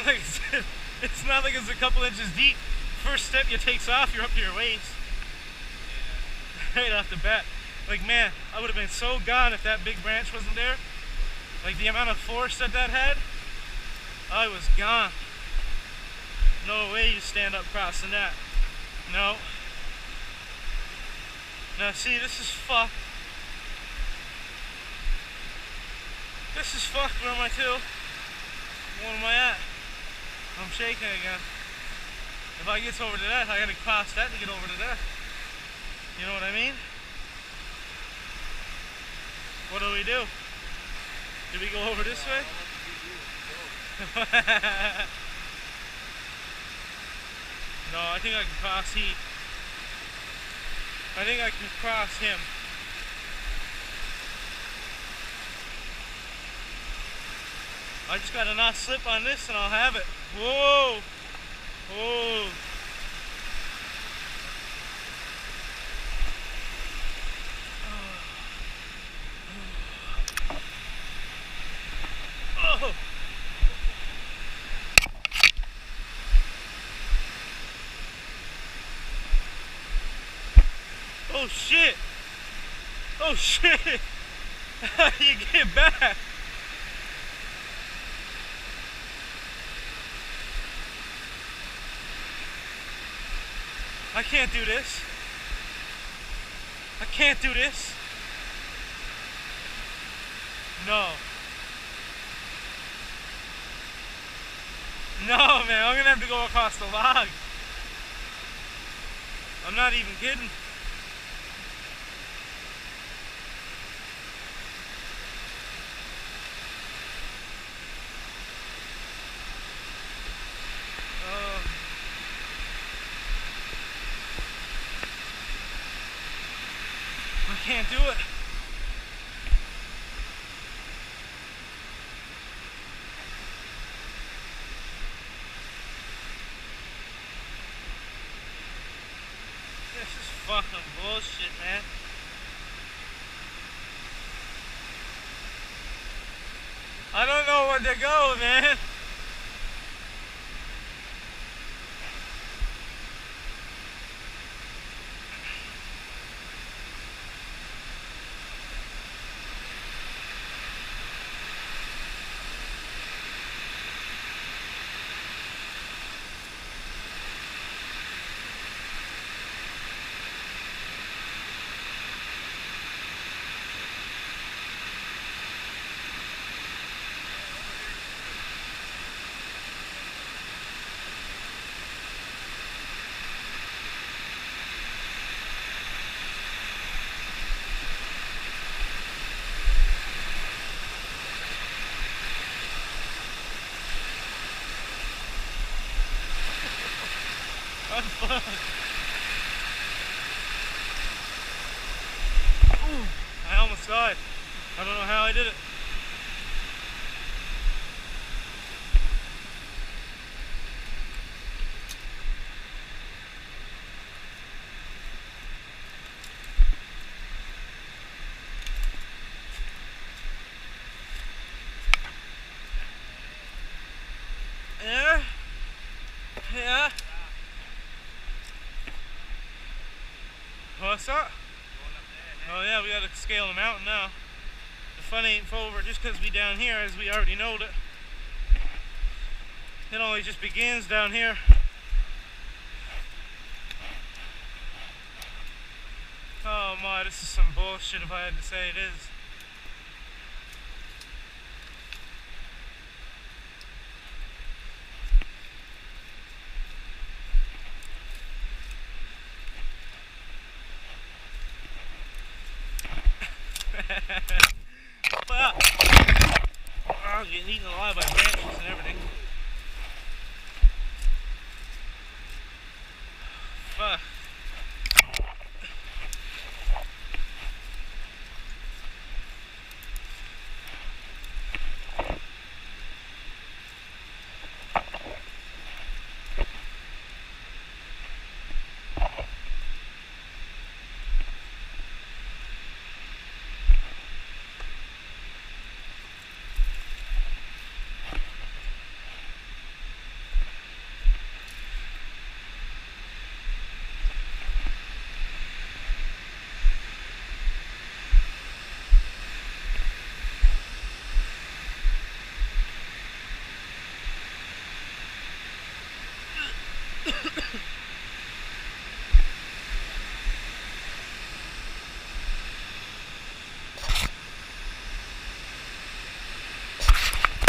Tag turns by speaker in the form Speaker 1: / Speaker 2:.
Speaker 1: But like I said, it's not like it's a couple inches deep. First step you takes off, you're up to your waist. Yeah. Right off the bat. Like, man, I would have been so gone if that big branch wasn't there. Like, the amount of force that had, I was gone. No way you stand up crossing that. No. Now see, this is fucked. This is fucked. Where am I to? Where am I at? I'm shaking again. If I get over to that, I gotta cross that to get over to that. You know what I mean? What do we do? Do we go over this way? No, I think I can cross he. I think I can cross him. I just gotta not slip on this and I'll have it. Whoa! Whoa! Oh! Oh shit! Oh shit! How do you get back? I can't do this. I can't do this. No. No, man, I'm gonna have to go across the log. I'm not even kidding. I can't do it. This is fucking bullshit, man. I don't know where to go, man. Ooh, I almost died. I don't know how I did it. Yeah. Yeah. What's up? Oh yeah, we gotta scale the mountain now. The fun ain't over just because we down here, as we already know it. It only just begins down here. Oh my, this is some bullshit if I had to say it is. Well, I'm getting eaten alive by branches and everything.